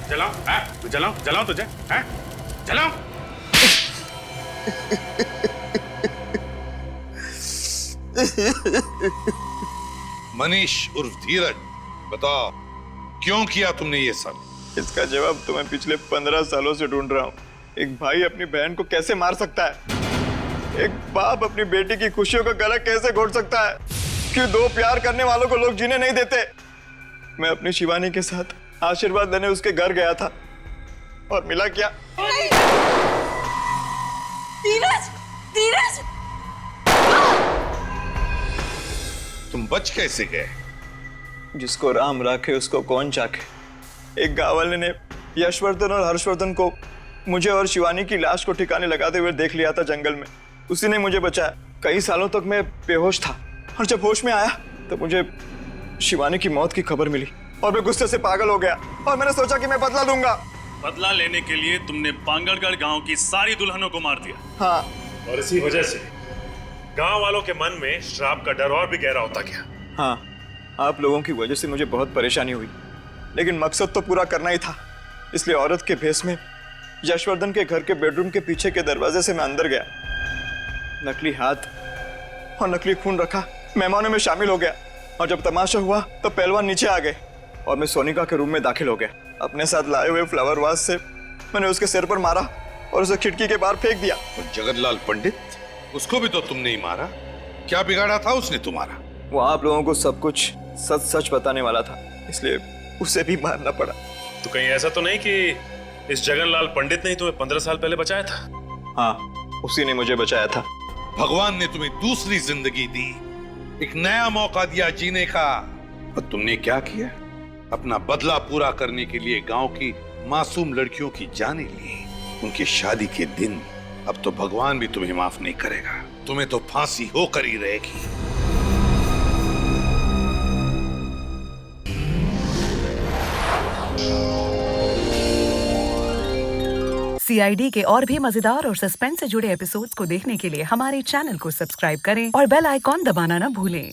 Speaker 12: जलाऊं तुझे? जलाऊं?
Speaker 7: मनीष उर्फ धीरज, बताओ क्यों किया तुमने ये सब?
Speaker 13: इसका जवाब तो मैं पिछले 15 सालों से ढूंढ रहा हूँ। एक भाई अपनी बहन को कैसे मार सकता है? एक बाप अपनी बेटी की खुशियों का गला कैसे घोट सकता है? क्यों दो प्यार करने वालों को लोग जीने नहीं देते? मैं अपनी शिवानी के साथ आशीर्वाद लेने उसके घर गया था और मिला क्या?
Speaker 4: धीरज, धीरज,
Speaker 7: तुम बच कैसे गए?
Speaker 13: जिसको राम राखे उसको कौन चाखे। एक गांव वाले ने यशवर्धन और हर्षवर्धन को मुझे और शिवानी की लाश को ठिकाने लगाते हुए देख लिया था जंगल में। उसी ने मुझे बचाया। कई सालों तक मैं बेहोश था और जब होश में आया तो मुझे शिवानी की मौत की खबर मिली और मैं गुस्से से पागल हो गया और मैंने सोचा कि मैं बदला लूंगा।
Speaker 11: बदला लेने के लिए तुमने बांगड़गढ़ गांव की सारी दुल्हनों को मार दिया।
Speaker 13: हाँ,
Speaker 11: और इसी वजह से गांव वालों के मन में श्राप का डर और भी गहरा होता गया।
Speaker 13: हाँ, आप लोगों की वजह से मुझे बहुत परेशानी हुई, लेकिन मकसद तो पूरा करना ही था। इसलिए औरत के भेष में यशवर्धन के घर के बेडरूम के पीछे के दरवाजे से मैं अंदर गया। नकली हाथ और नकली खून रखा, मेहमानों में शामिल हो गया और जब तमाशा हुआ तो पहलवान नीचे आ गए और मैं सोनिका के रूम में दाखिल हो गया। अपने साथ लाए हुए फ्लावर वास से मैंने उसके सिर पर मारा और उसे खिड़की के बाहर फेंक दिया।
Speaker 7: और जगतलाल पंडित, उसको भी तो तुमने ही मारा। क्या बिगाड़ा था उसने तुम्हारा?
Speaker 13: वो आप लोगों को सब कुछ सच सच बताने वाला था, इसलिए उसे भी मारना पड़ा।
Speaker 11: तो कहीं ऐसा तो नहीं कि इस जगनलाल पंडित ने ही तुम्हें 15 साल पहले बचाया था?
Speaker 13: हाँ, उसी ने मुझे बचाया था।
Speaker 7: भगवान ने तुम्हें दूसरी जिंदगी दी, एक नया मौका दिया जीने का। और तुमने क्या किया? अपना बदला पूरा करने के लिए गांव की मासूम लड़कियों की जानें ली। उनकी शादी के दिन अब तो भगवान भी तुम्हें माफ नहीं करेगा। तुम्हें तो फांसी होकर ही रहेगी।
Speaker 16: CID के और भी मजेदार और सस्पेंस से जुड़े एपिसोड्स को देखने के लिए हमारे चैनल को सब्सक्राइब करें और बेल आइकॉन दबाना ना भूलें।